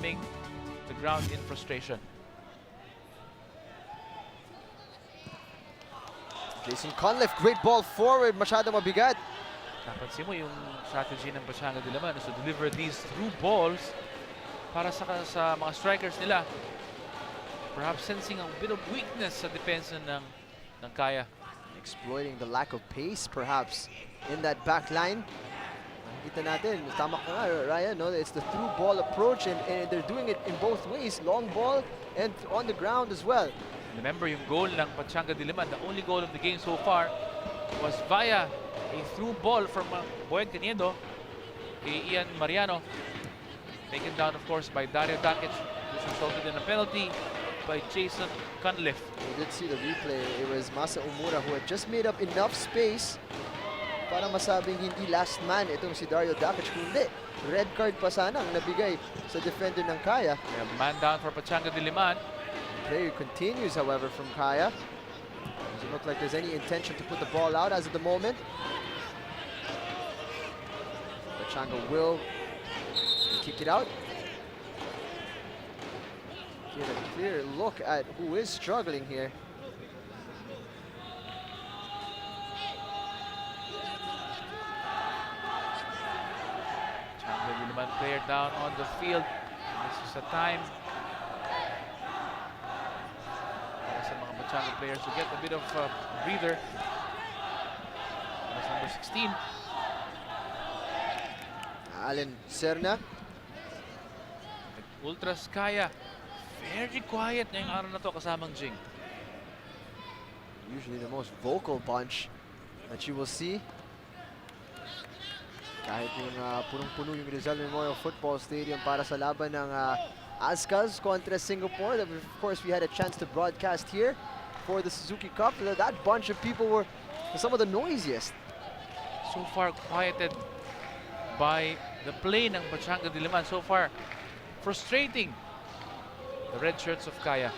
roaming the ground in frustration. Jason Conliffe, great ball forward, masyado mabigat. Napansin mo yung strategy ng Pachanga Diliman is to deliver these through balls para sa mga strikers nila. Perhaps sensing a bit of weakness sa depensa ng Kaya. Exploiting the lack of pace, perhaps, in that back line. Nakita natin, tama ka nga, Ryan, no? It's the through ball approach, and they're doing it in both ways, long ball and on the ground as well. Remember yung goal ng Pachanga Diliman, the only goal of the game so far was via a through ball from Boyan Caniedo kay Ian Mariano. Taken down, of course, by Dario Dakic, which resulted in a penalty by Jason Conliffe. We did see the replay. It was Masa Umura who had just made up enough space para masabing hindi last man itong si Dario Dakic. Kundi, red card pa sana ang nabigay sa defender ng Kaya. Man down for Pachanga Diliman. Play continues, however, from Kaya. Doesn't look like there's any intention to put the ball out as of the moment. Pachanga will kick it out. Get a clear look at who is struggling here. Pachanga Diliman player down on the field. This is a time para sa mga Pachanga players to get a bit of breather. That's number 16. Allen Serna. Ultras Kaya. Very quiet ngayong araw na to kasamang Jing. Usually the most vocal bunch that you will see. Kahit yung punong-puno yung Rizal Memorial Football Stadium para sa laban ng Azcas kontra Singapore. That, of course, we had a chance to broadcast here for the Suzuki Cup. That bunch of people were some of the noisiest. So far quieted by the play ng Pachanga Diliman. So far frustrating the red shirts of Kaya.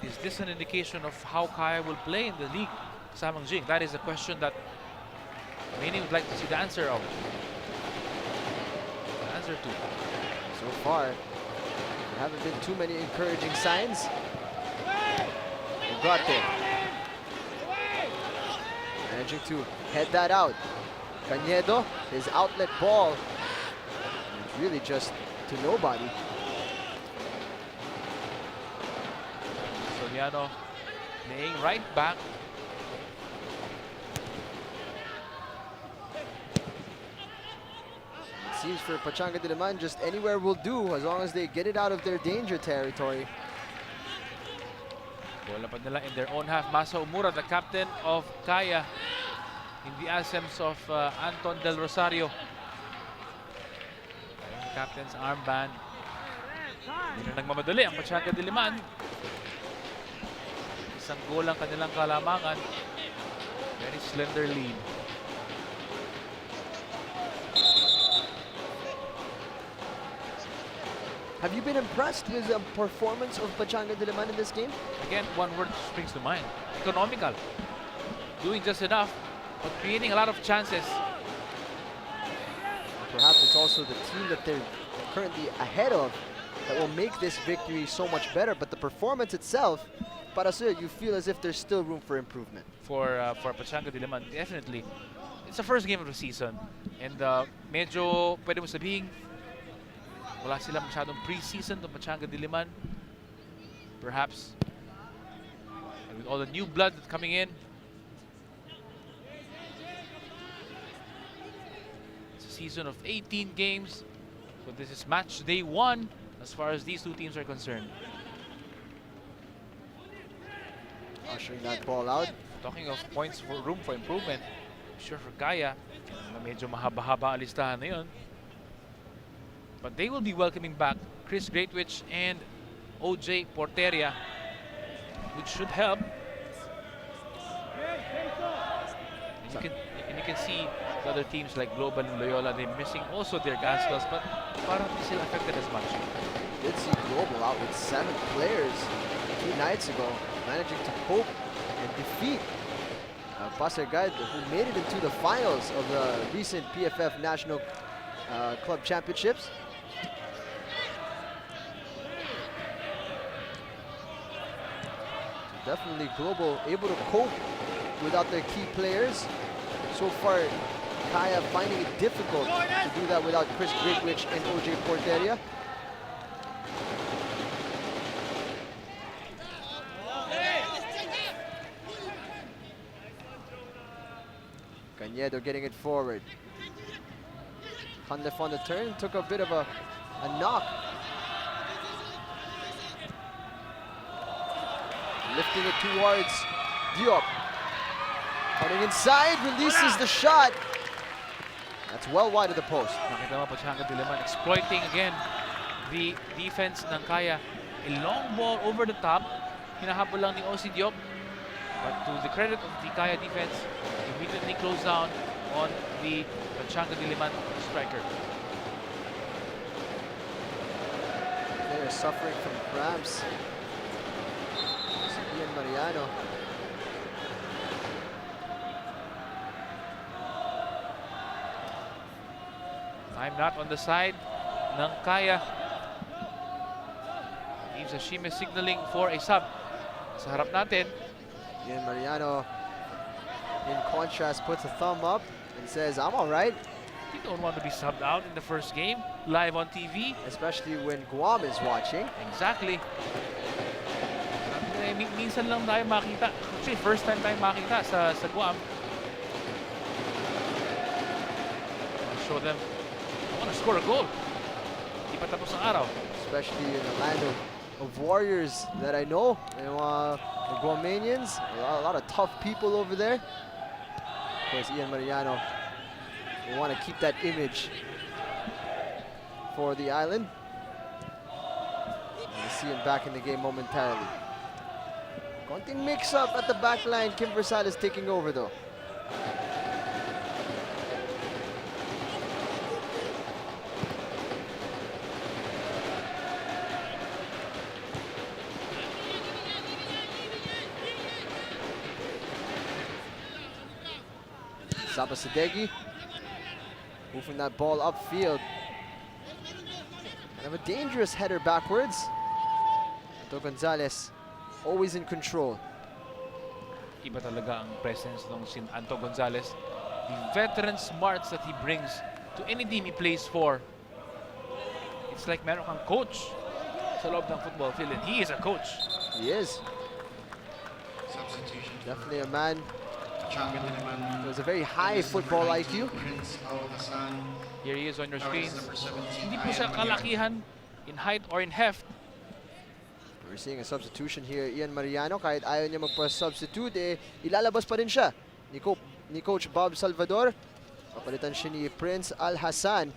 Is this an indication of how Kaya will play in the league, Samang Jing? That is a question that many would like to see the answer of. The answer to. So far, there haven't been too many encouraging signs. Ugarte. Managing to head that out. Caniedo, his outlet ball. It's really just to nobody. Soriano playing right back. It seems for Pachanga Diliman, just anywhere will do as long as they get it out of their danger territory. Bola pa nila in their own half. Masa Umura, the captain of Kaya, in the absence of Anton Del Rosario. The captain's armband. Hindi na nagmamadali ang Pachanga Diliman. Isang goal ang kanilang kalamangan. Very slender lead. Have you been impressed with the performance of Pachanga Diliman in this game? Again, one word springs to mind. Economical. Doing just enough, but creating a lot of chances. Perhaps it's also the team that they're currently ahead of that will make this victory so much better. But the performance itself, para sa'yo, you feel as if there's still room for improvement. For Pachanga Diliman, definitely. It's the first game of the season. And medyo pwede mo sabihin, wala silang masyadong pre-season ng Pachanga Diliman. Perhaps with all the new blood that's coming in. It's a season of 18 games. So this is match day 1 as far as these two teams are concerned. Ushering that ball out. Talking of points for room for improvement, sure for Kaya, na medyo mahaba-haba ang listahan na yun. But they will be welcoming back Chris Greatwich and OJ Porteria, which should help. And you can see the other teams like Global and Loyola, they're missing also their Gastos, but parang hindi sila affected as much. Did see Global out with 7 players 2 nights ago, managing to cope and defeat Pasargad, who made it into the finals of the recent PFF National club championships. Definitely Global able to cope without their key players. So far, Kaya finding it difficult to do that without Chris Grigwich and OJ Porteria. Cañedo getting it forward. Hanlef on the turn, took a bit of a knock. Lifting it towards Diop. Cutting inside, releases the shot. That's well wide of the post. Nakita mo Pachanga Diliman exploiting again the defense ng Kaya. A long ball over the top. Hinahabol lang ni OC Diop. But to the credit of the Kaya defense, immediately closed down on the Pachanga Diliman striker. They're suffering from cramps. Ian Mariano. Time not on the side ng Kaya. Team Sashime signaling for a sub. Sa harap natin, Ian Mariano, in contrast, puts a thumb up and says, I'm all right. you don't want to be subbed out in the first game, live on TV. Especially when Guam is watching. Exactly. Minsan lang tayo makita. Actually, first time tayo makita sa Guam. I'll show them. I want to score a goal. Di pa tapos ang araw. Especially in the land of warriors that I know. And, the Guamanians, a lot of tough people over there. Of course, Ian Mariano, they want to keep that image for the island. And we see him back in the game momentarily. Konting mix-up at the back line. Kim Versales taking over though. Saba Sadegi moving that ball upfield. Kind of a dangerous header backwards. Anto Gonzalez always in control. Iba talaga ang presence ng si Anto Gonzalez. The veteran smarts that he brings to any team he plays for. It's like meron kang coach sa loob ng football field, and he is a coach. He is. Definitely a man who has a very high football IQ. Here he is on your screens. Hindi po siya kalakihan in height or in heft. We're seeing a substitution here. Ian Mariano, kahit ayaw niya magpa-substitute, ilalabas pa rin siya ni Coach Bob Salvador. Papalitan siya ni Prince Alhassan.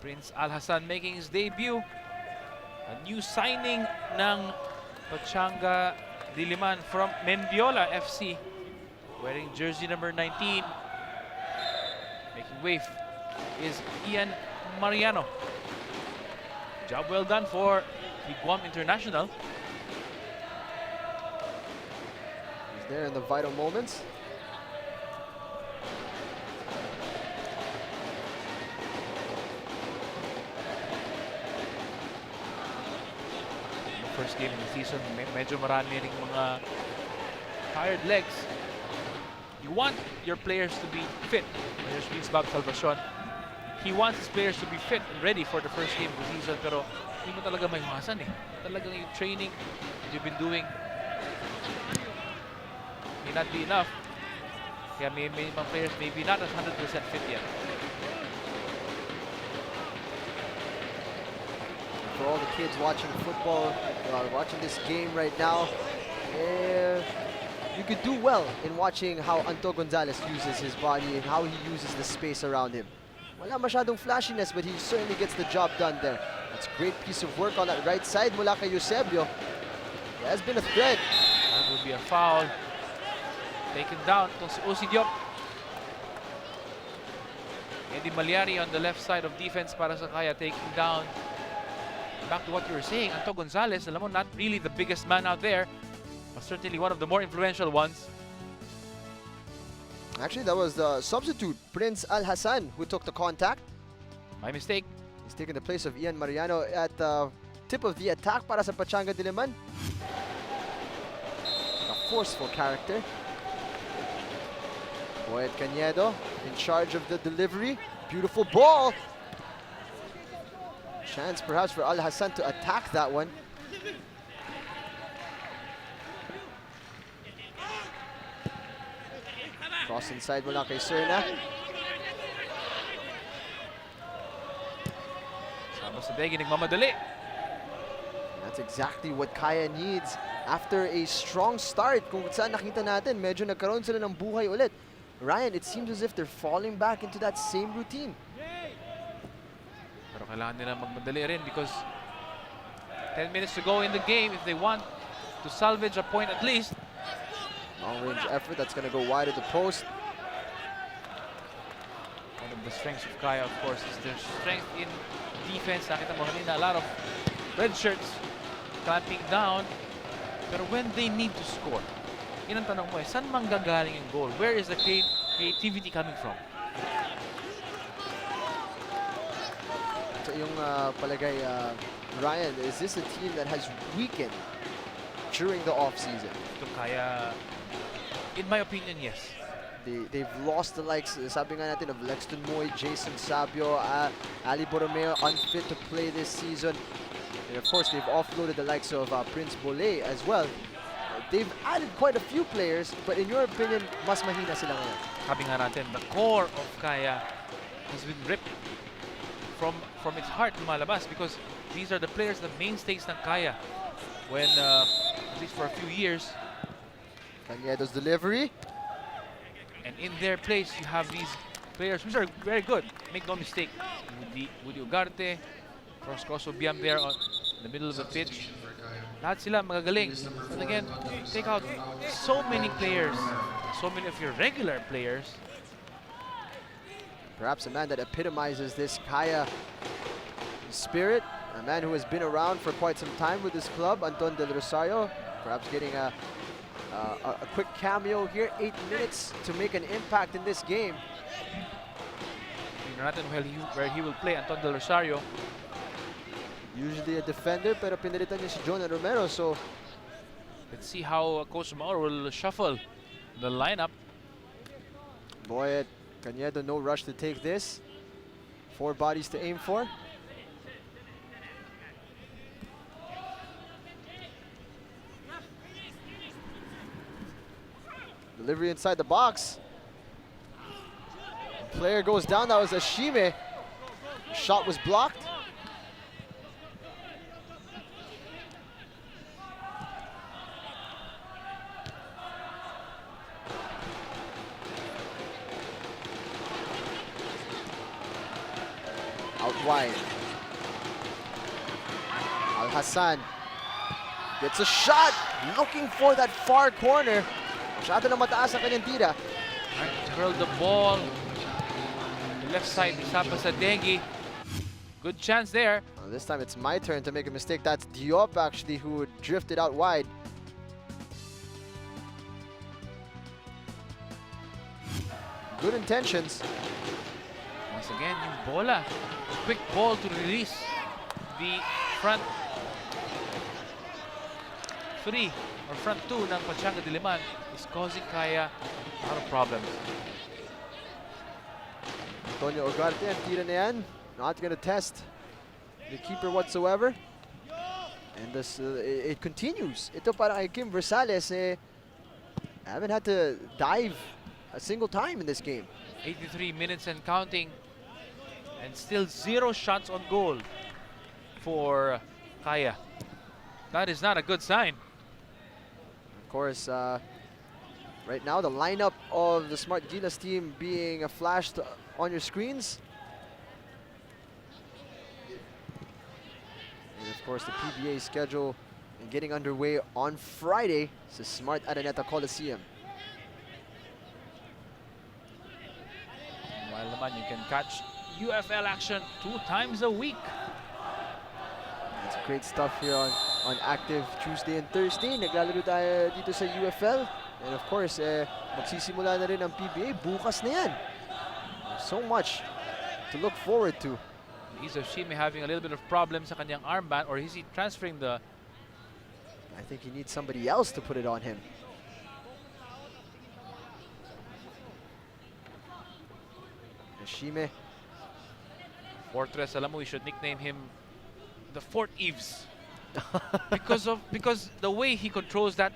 Prince Alhassan making his debut. A new signing ng Pachanga Diliman from Mendiola FC. Wearing jersey number 19. Making wave is Ian Mariano. Job well done for the Guam International. He's there in the vital moments. First game of the season, medyo marami ring mga tired legs. You want your players to be fit. There's Vince Bob Salvacion. He wants his players to be fit and ready for the first game of the season, pero hindi mo talaga maiwasan eh. Talagang yung training that you've been doing may not be enough. Kaya may mga players maybe not at 100% fit yet. For all the kids watching football, watching this game right now, you could do well in watching how Anto Gonzalez uses his body and how he uses the space around him. Wala masyadong flashiness, but he certainly gets the job done there. That's a great piece of work on that right side mula kay Eusebio. It has been a threat. That would be a foul. Taken down itong si OC Diop. Eddie Maliari on the left side of defense para sa Kaya, taking down. Back to what you were saying, Anto Gonzalez, alam mo, not really the biggest man out there, but certainly one of the more influential ones. Actually, that was the substitute, Prince Al Hassan, who took the contact. My mistake. He's taking the place of Ian Mariano at the tip of the attack para sa Pachanga Diliman. A forceful character. Boyet Cañedo in charge of the delivery. Beautiful ball. Chance perhaps for Al Hassan to attack that one. Cross inside mula kay Serna. Sama sa Degi, nagmamadali. That's exactly what Kaya needs after a strong start. Kung saan nakita natin, medyo nagkaroon sila ng buhay ulit. Ryan, it seems as if they're falling back into that same routine. Pero kailangan nila magmadali rin because 10 minutes to go in the game if they want to salvage a point at least. Long-range effort, that's going to go wide of the post. One of the strengths of Kaya, of course, is their strength in defense. Nakita mo kanina, a lot of red shirts clamping down. Pero when they need to score, yun ang tanong mo saan manggagaling yung goal? Where is the creativity coming from? So yung palagay, Ryan, is this a team that has weakened during the off-season? Ito Kaya, in my opinion, yes. They've lost the likes, sabi nga natin, of Lexton Moy, Jason Sabio, Ali Borromeo, unfit to play this season. And of course, they've offloaded the likes of Prince Bolay as well. They've added quite a few players, but in your opinion, mas mahina sila ngayon. Sabi nga natin, the core of Kaya has been ripped from its heart lumalabas because these are the players, the mainstays ng Kaya. When, at least for a few years, Cañedo's delivery. and in their place, you have these players which are very good. Make no mistake. Woody Ugarte, Roscoso Biam there on the middle of the pitch. Lahat sila magagaling. But again, take out so many players, so many of your regular players. Perhaps a man that epitomizes this Kaya spirit. A man who has been around for quite some time with this club, Anton Del Rosario. Perhaps getting a quick cameo here, 8 minutes to make an impact in this game. Tingnan natin where he will play, Anton Del Rosario. Usually a defender, pero pinalitan niya si Jonah Romero, so Let's see how Coach Mauro will shuffle the lineup. Boyet Cañedo, no rush to take this. 4 bodies to aim for. Delivery inside the box. Player goes down, that was Ashime. Shot was blocked. Out wide. Al Hassan gets a shot, looking for that far corner. Masyado na mataas ang kanyang tira. Curl the ball. The left side, isapa sa Dengi. Good chance there. Well, this time it's my turn to make a mistake. That's Diop actually who drifted out wide. Good intentions. Once again, yung bola. Quick ball to release the front three or front two ng Pachanga Diliman is causing Kaya a lot of problems. Antonio Ugarte, ang tira na yan. Not gonna test the keeper whatsoever. And this, it continues. Ito parang kay Kim Versales, haven't had to dive a single time in this game. 83 minutes and counting, and still 0 shots on goal for Kaya. That is not a good sign. Of course, right now the lineup of the Smart Gilas team being flashed on your screens. And of course the PBA schedule getting underway on Friday. It's the Smart Araneta Coliseum. While naman you can catch UFL action 2 times a week. That's great stuff here on Active Tuesday and Thursday. Naglalaro tayo dito sa UFL. And of course, magsisimula na rin ang PBA. Bukas na yan. There's so much to look forward to. Is Shime having a little bit of problem sa kanyang armband, or is he transferring the... I think he needs somebody else to put it on him. Shime. Fortress, alam mo, we should nickname him the Fort Eves. because the way he controls the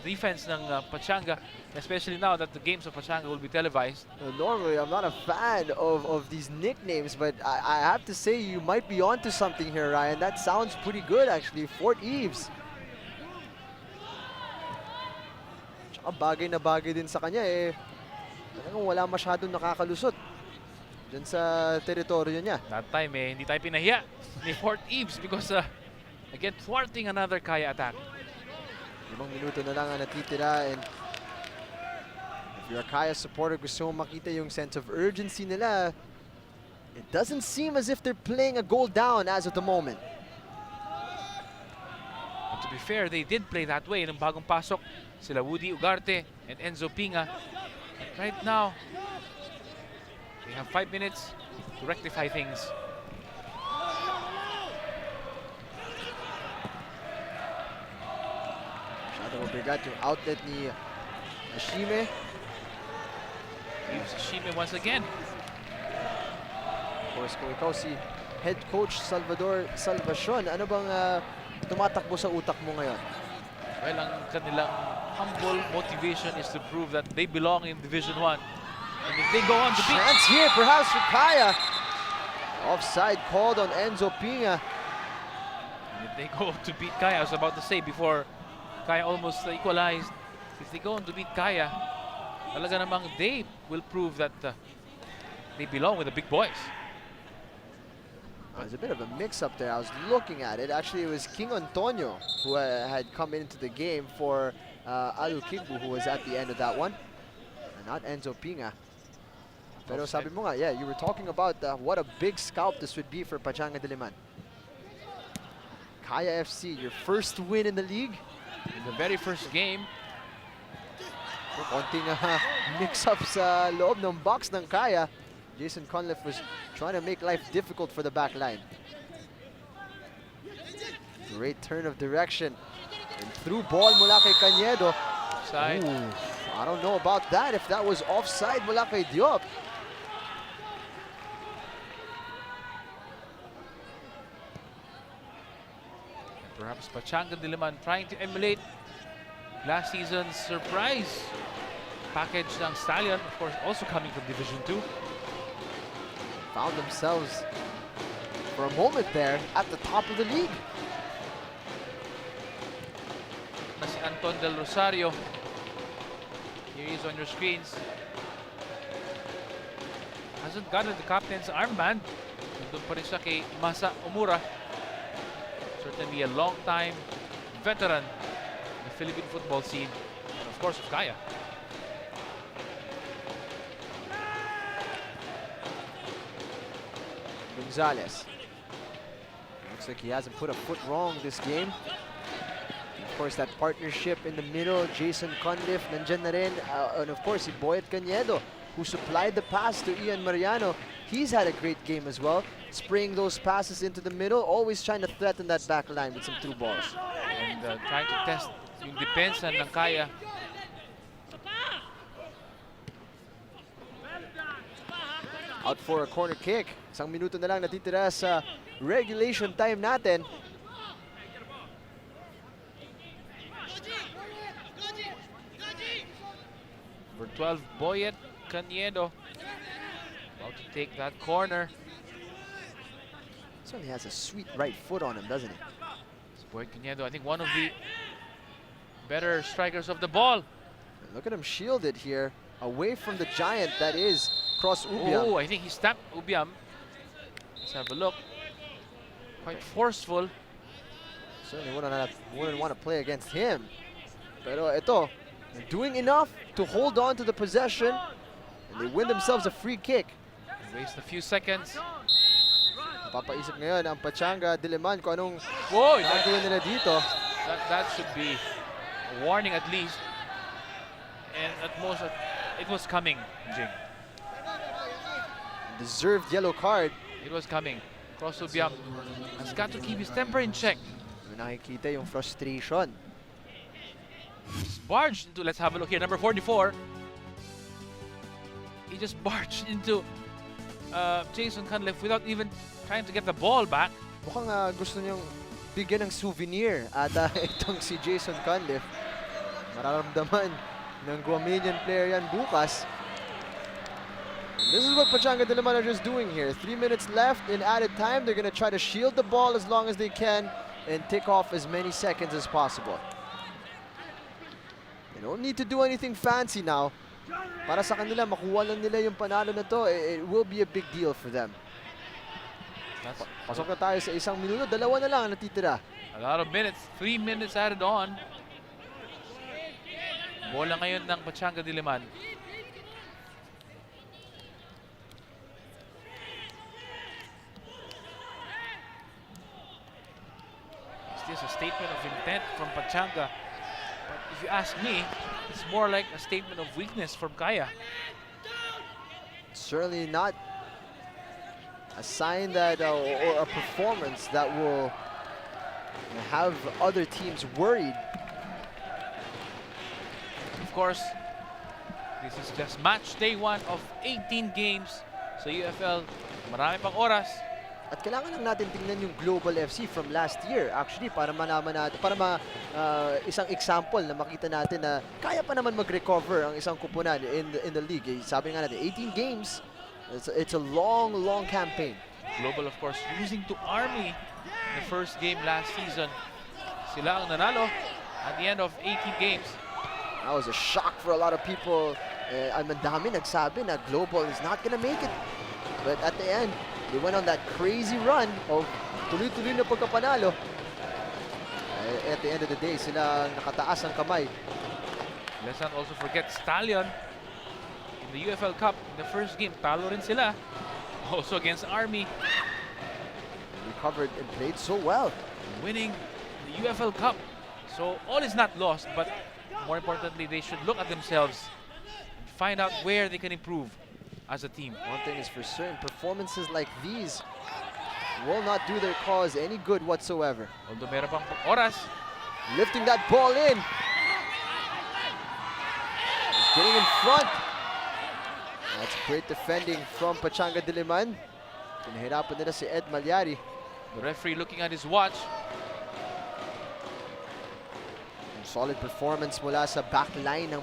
defense ng Pachanga, especially now that the games of Pachanga will be televised. Normally, I'm not a fan of these nicknames, but I have to say you might be onto something here, Ryan. That sounds pretty good, actually. Fort Eves. Tsaka bagay na bagay din sa kanya, talagang wala masyadong nakakalusot dyan sa teritoryo niya. That time, hindi tayo pinahiya ni Fort Eves because again, thwarting another Kaya attack. 5 minuto na lang ang natitira, and if you're a Kaya supporter, gusto mo makita yung sense of urgency nila. It doesn't seem as if they're playing a goal down as of the moment. And to be fair, they did play that way nung bagong pasok sila Woody Ugarte and Enzo Pinga. But right now, they have 5 minutes to rectify things. Mabigat yung outlet ni Shime. Leaves Shime once again. Of course, kung ikaw si head coach Salvador Salvacion, ano bang tumatakbo sa utak mo ngayon? Well, ang kanilang humble motivation is to prove that they belong in Division 1. And if they go on to beat... Chance here, perhaps for Kaya. Offside called on Enzo Pinga. And if they go to beat Kaya, I was about to say before Kaya almost equalized. If they go on to beat Kaya, talaga namang they will prove that they belong with the big boys. There's a bit of a mix-up there. I was looking at it. Actually, it was King Antonio who had come into the game for Alu Kingbu, who was at the end of that one. And not Enzo Pinga. Pero sabi mo nga, yeah, you were talking about what a big scalp this would be for Pachanga Diliman. Kaya FC, your first win in the league. In the very first game, Konting mix-up sa loob ng box ng Kaya. Jason Conliffe was trying to make life difficult for the back line. Great turn of direction. And through ball mula kay Cañedo. offside. I don't know about that, if that was offside mula kay Diop. Perhaps Pachanga Diliman trying to emulate last season's surprise package ng Stallion, of course, also coming from Division 2. Found themselves for a moment there at the top of the league. Na si Anton Del Rosario. Here he is on your screens. Hasn't gotten the captain's armband. Nandun pa rin siya kay Masa Omura. Certainly a long-time veteran in the Philippine football scene. And of course, of Kaya. Gonzalez. Looks like he hasn't put a foot wrong this game. Of course, that partnership in the middle, Jason Conliffe, nandyan na rin. And of course, si Boyet Cañedo, who supplied the pass to Ian Mariano. He's had a great game as well, spraying those passes into the middle, always trying to threaten that back line with some through balls. And trying to test yung depensa ng Kaya. Out for a corner kick. Isang minuto na lang natitira sa regulation time natin. For 12, Boyet Cañedo about to take that corner. Certainly has a sweet right foot on him, doesn't he? Boyet Cañedo, I think one of the better strikers of the ball. And look at him shielded here, away from the giant that is Cross Ubiam. Oh, I think he stabbed Ubiam. Let's have a look. Quite forceful. Certainly wouldn't want to play against him. Pero ito, they're doing enough to hold on to the possession, and they win themselves a free kick. Waste a few seconds. Papaisip ngayon ang Pachanga Diliman kung anong Whoa, gagawin nila dito. that should be a warning at least. And at most, it was coming, Jing. Deserved yellow card. It was coming. Cross Subiam has got to keep his temper in check. Nakikita yung frustration. Just barged into, let's have a look here, number 44. He just barged into Jason Cunliffe without even trying to get the ball back. Mukhang gusto niyang bigyan ng souvenir at itong si Jason Cunliffe. Mararamdaman ng Guamanian player yan bukas. This is what Pachanga Diliman are just doing here. 3 minutes left in added time. They're going to try to shield the ball as long as they can and tick off as many seconds as possible. They don't need to do anything fancy now. Para sa kanila, makuha lang nila yung panalo na to, it will be a big deal for them. Pasok na tayo sa isang minuto. Dalawa na lang ang natitira. A lot of minutes. 3 minutes added on. Bola ngayon ng Pachanga Diliman. Is this a statement of intent from Pachanga? But if you ask me, it's more like a statement of weakness from Kaya. Certainly not a sign that or a performance that will have other teams worried. Of course, this is just match day 1 of 18 games sa UFL. Marami pang oras. At kailangan lang natin tingnan yung Global FC from last year actually para malaman natin, para isang example na makita natin na kaya pa naman mag-recover ang isang kupunan in the league. Sabi nga natin, 18 games, it's a long campaign. Global, of course, losing to Army in the first game last season. Sila ang nanalo at the end of 18 games. That was a shock for a lot of people. Ang dami nagsabi na Global is not gonna make it. But at the end, they went on that crazy run of tuloy-tuloy na pagkapanalo. At the end of the day, sila nakataas ang kamay. Let's not also forget Stallion in the UFL Cup. In the first game, talo rin sila. Also against Army. Recovered and played so well. Winning the UFL Cup. So all is not lost, but more importantly, they should look at themselves and find out where they can improve as a team. One thing is for certain, performances like these will not do their cause any good whatsoever. Although meron pang oras. Lifting that ball in. He's getting in front. That's great defending from Pachanga Diliman. Pinahirapan nila si Ed Malyari. The referee looking at his watch. Solid performance mula sa backline ng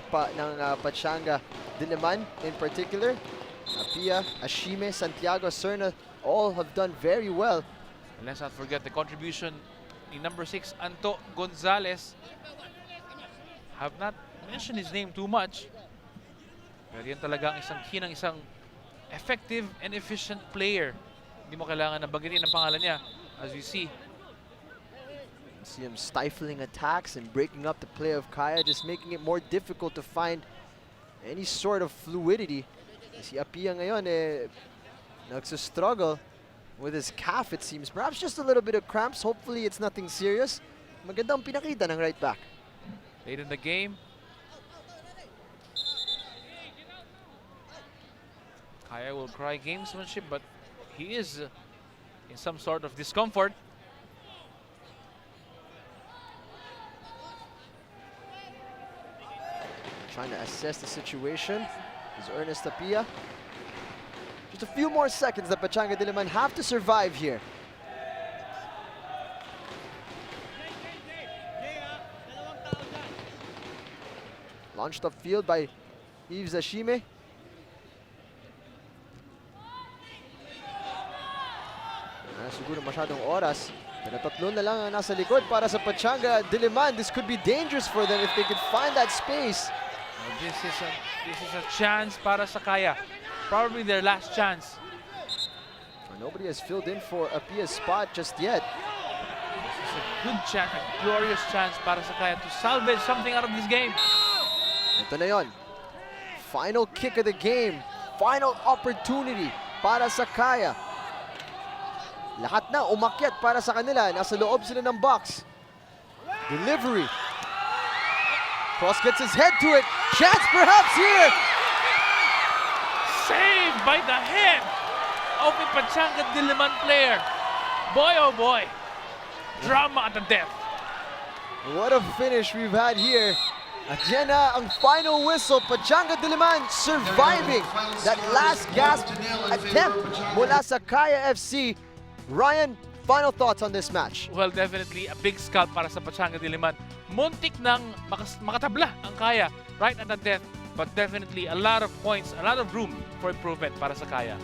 Pachanga Diliman in particular. Apia, Ashime, Santiago, Serna all have done very well. And let's not forget the contribution in number 6, Anto Gonzalez. Have not mentioned his name too much. Pero yan talagang isang key ng isang effective and efficient player. Hindi mo kailangan na banggitin ang pangalan niya, as you see. See him stifling attacks and breaking up the play of Kaya, just making it more difficult to find any sort of fluidity. Si Apia ngayon nagsa-struggle with his calf, it seems. Perhaps just a little bit of cramps. Hopefully it's nothing serious. Magandang pinakita ng right back. Late in the game. Kaya will cry gamesmanship, but he is in some sort of discomfort. Trying to assess the situation is Ernest Apia. Just a few more seconds that Pachanga Diliman have to survive here. Launched upfield by Yves Ashime. Siguro masyadong oras. Pero tatlo na lang ang nasa likod para sa Pachanga Diliman. This could be dangerous for them if they could find that space. This is a chance para sa Kaya. Probably their last chance. Nobody has filled in for Apia's spot just yet. This is a good chance, a glorious chance para sa Kaya to salvage something out of this game. Ito na yun. Final kick of the game. Final opportunity para sa Kaya. Lahat na umakyat para sa kanila. Nasa loob sila ng box. Delivery. Cross gets his head to it. Chance perhaps here. Saved by the head of a Pachanga Diliman player. Boy, oh boy. Drama at the death. What a finish we've had here. At yan na ang final whistle. Pachanga Diliman surviving that last gasp attempt mula sa Kaya FC. Ryan, final thoughts on this match? Well, definitely a big scalp para sa Pachanga Diliman. Muntik nang makatabla ang Kaya right at the death. But definitely a lot of points, a lot of room for improvement para sa Kaya.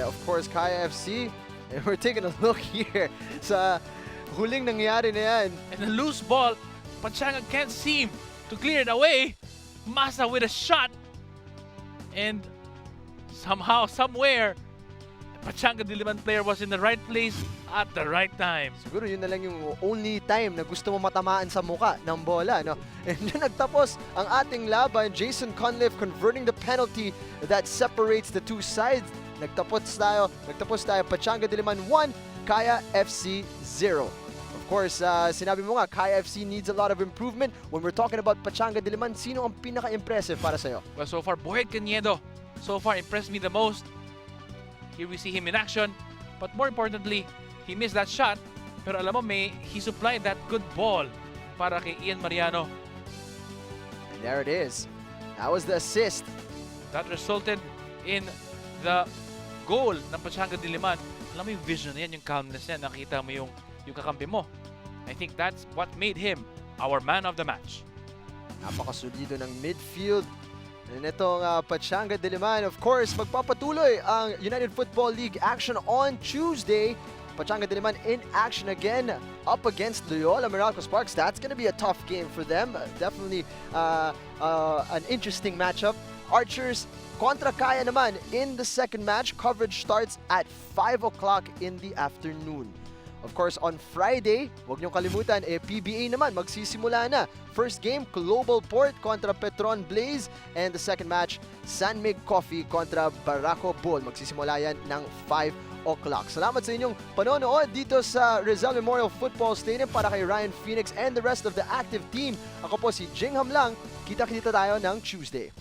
Of course, Kaya FC. And we're taking a look here sa huling nangyari na yan. And the loose ball, Pachanga can't seem to clear it away. Masa with a shot. And somehow, somewhere, Pachanga Diliman player was in the right place at the right time. Siguro yun na lang yung only time na gusto mo matamaan sa muka ng bola, no? And yun nagtapos ang ating laban. Jason Conliff converting the penalty that separates the two sides. Nagtapos tayo, Pachanga Diliman 1, Kaya FC 0. Of course, sinabi mo nga, Kaya FC needs a lot of improvement. When we're talking about Pachanga Diliman, sino ang pinaka-impressive para sa'yo? Well, so far, Boyet Caniedo, so far impressed me the most. Here we see him in action. But more importantly, he missed that shot. Pero alam mo, he supplied that good ball para kay Ian Mariano. And there it is. That was the assist. That resulted in the goal ng Pachanga Diliman. Alam mo yung vision na yan, yung calmness niya, nakita mo yung kakampi mo. I think that's what made him our man of the match. Napakasulido ng midfield. And itong Pachanga Diliman, of course, magpapatuloy ang United Football League action on Tuesday. Pachanga Diliman in action again up against Loyola Meralco Sparks. That's going to be a tough game for them. Definitely an interesting matchup. Archers kontra Kaya naman in the second match. Coverage starts at 5 o'clock in the afternoon. Of course, on Friday, huwag niyong kalimutan, PBA naman, magsisimula na. First game, Global Port kontra Petron Blaze. And the second match, San Mig Coffee kontra Barako Bull. Magsisimula yan ng 5 o'clock. Salamat sa inyong panonood dito sa Rizal Memorial Football Stadium para kay Ryan Phoenix and the rest of the active team. Ako po si Jing Hamlang. Kita-kita tayo ng Tuesday.